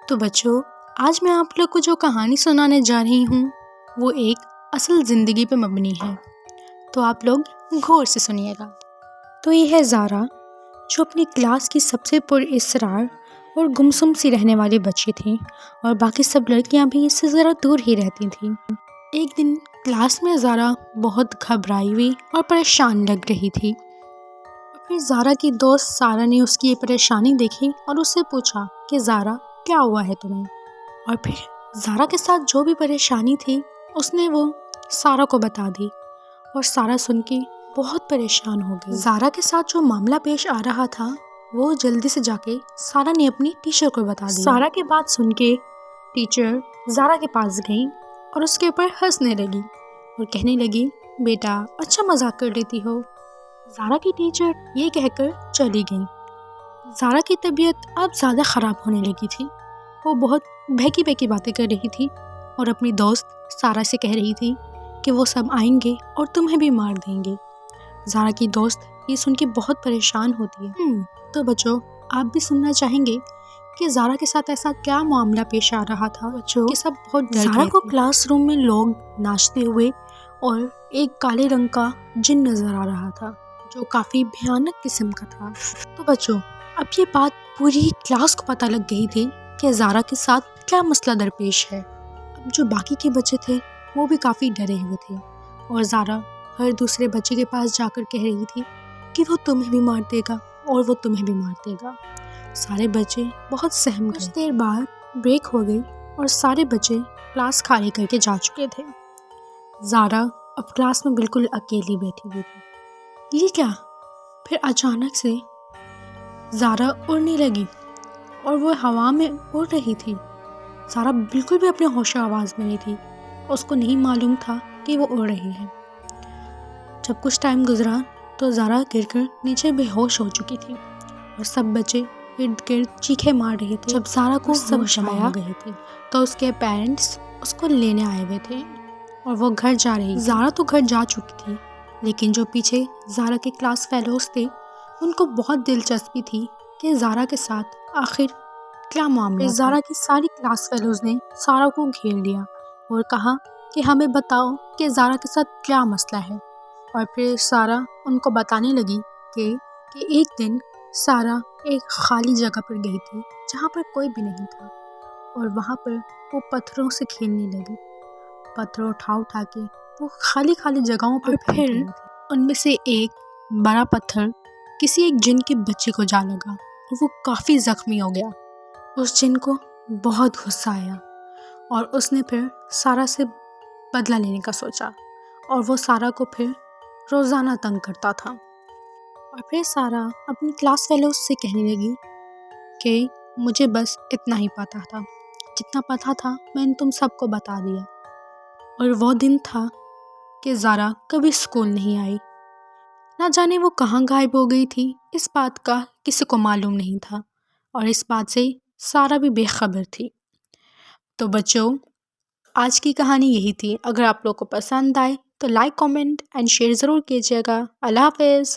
تو بچوں، آج میں آپ لوگ کو جو کہانی سنانے جا رہی ہوں وہ ایک اصل زندگی پہ مبنی ہے، تو آپ لوگ غور سے سنیے گا۔ تو یہ ہے زارا، جو اپنی کلاس کی سب سے پر اسرار اور گمسم سی رہنے والی بچی تھی، اور باقی سب لڑکیاں بھی اس سے ذرا دور ہی رہتی تھیں۔ ایک دن کلاس میں زارا بہت گھبرائی ہوئی اور پریشان لگ رہی تھی۔ پھر زارا کی دوست سارا نے اس کی یہ پریشانی دیکھی اور اس سے پوچھا کہ زارا، کیا ہوا ہے تمہیں؟ اور پھر زارا کے ساتھ جو بھی پریشانی تھی اس نے وہ سارا کو بتا دی، اور سارا سن کے بہت پریشان ہو گئی۔ زارا کے ساتھ جو معاملہ پیش آ رہا تھا وہ جلدی سے جا کے سارا نے اپنی ٹیچر کو بتا دیا۔ سارا کی بات سن کے ٹیچر زارا کے پاس گئی اور اس کے اوپر ہنسنے لگی اور کہنے لگی، بیٹا اچھا مذاق کر لیتی ہو۔ زارا کی ٹیچر یہ کہہ کر چلی گئی۔ زارا کی طبیعت اب زیادہ خراب ہونے لگی تھی۔ وہ بہت بہکی بہکی باتیں کر رہی تھی اور اپنی دوست سارا سے کہہ رہی تھی کہ وہ سب آئیں گے اور تمہیں بھی مار دیں گے۔ زارا کی دوست یہ سن کے بہت پریشان ہوتی ہے۔ تو بچوں، آپ بھی سننا چاہیں گے کہ زارا کے ساتھ ایسا کیا معاملہ پیش آ رہا تھا بچوں کہ سب بہت ڈر گئے تھے۔ زارا کو کلاس روم میں لوگ ناچتے ہوئے اور ایک کالے رنگ کا جن نظر آ رہا تھا جو کافی بھیانک قسم کا تھا۔ تو بچوں، اب یہ بات پوری کلاس کو پتہ لگ گئی تھی کہ زارا کے ساتھ کیا مسئلہ درپیش ہے۔ اب جو باقی کے بچے تھے وہ بھی کافی ڈرے ہوئے تھے، اور زارا ہر دوسرے بچے کے پاس جا کر کہہ رہی تھی کہ وہ تمہیں بھی مار دے گا اور وہ تمہیں بھی مار دے گا۔ سارے بچے بہت سہم گئے۔ کچھ دیر بعد بریک ہو گئی اور سارے بچے کلاس خالی کر کے جا چکے تھے۔ زارا اب کلاس میں بالکل اکیلی بیٹھی ہوئی تھی۔ یہ کیا؟ پھر اچانک سے زارا اڑنے لگی اور وہ ہوا میں اڑ رہی تھی۔ زارا بالکل بھی اپنے ہوش و آواز میں نہیں تھی، اس کو نہیں معلوم تھا کہ وہ اڑ رہی ہے۔ جب کچھ ٹائم گزرا تو زارا گر کر نیچے بے ہوش ہو چکی تھی، اور سب بچے ارد گرد چیخے مار رہے تھے۔ جب زارا کو ہوش آیا تو اس کے پیرنٹس اس کو لینے آئے ہوئے تھے اور وہ گھر جا رہی تھی۔ زارا تو گھر جا چکی تھی، لیکن جو پیچھے زارا کے کلاس فیلوز تھے ان کو بہت دلچسپی تھی کہ زارا کے ساتھ آخر کیا معاملہ تھا۔ زارا کی ساری کلاس فیلوز نے سارا کو گھیر لیا اور کہا کہ ہمیں بتاؤ کہ زارا کے ساتھ کیا مسئلہ ہے۔ اور پھر سارا ان کو بتانے لگی کہ ایک دن سارا ایک خالی جگہ پر گئی تھی جہاں پر کوئی بھی نہیں تھا، اور وہاں پر وہ پتھروں سے کھیلنے لگی۔ پتھر اٹھا کے وہ خالی جگہوں پر پھر ان میں سے ایک بڑا پتھر کسی ایک جن کے بچے کو جا لگا اور وہ کافی زخمی ہو گیا۔ اس جن کو بہت غصہ آیا اور اس نے پھر سارا سے بدلہ لینے کا سوچا، اور وہ سارا کو پھر روزانہ تنگ کرتا تھا۔ اور پھر سارا اپنی کلاس فیلوز سے کہنے لگی کہ مجھے بس اتنا ہی پتا تھا، جتنا پتا تھا میں نے تم سب کو بتا دیا۔ اور وہ دن تھا کہ زارا کبھی اسکول نہیں آئی۔ نہ جانے وہ کہاں غائب ہو گئی تھی، اس بات کا کسی کو معلوم نہیں تھا، اور اس بات سے سارا بھی بے خبر تھی۔ تو بچوں، آج کی کہانی یہی تھی۔ اگر آپ لوگ کو پسند آئے تو لائک، کامنٹ اینڈ شیئر ضرور کیجیے گا۔ اللہ حافظ۔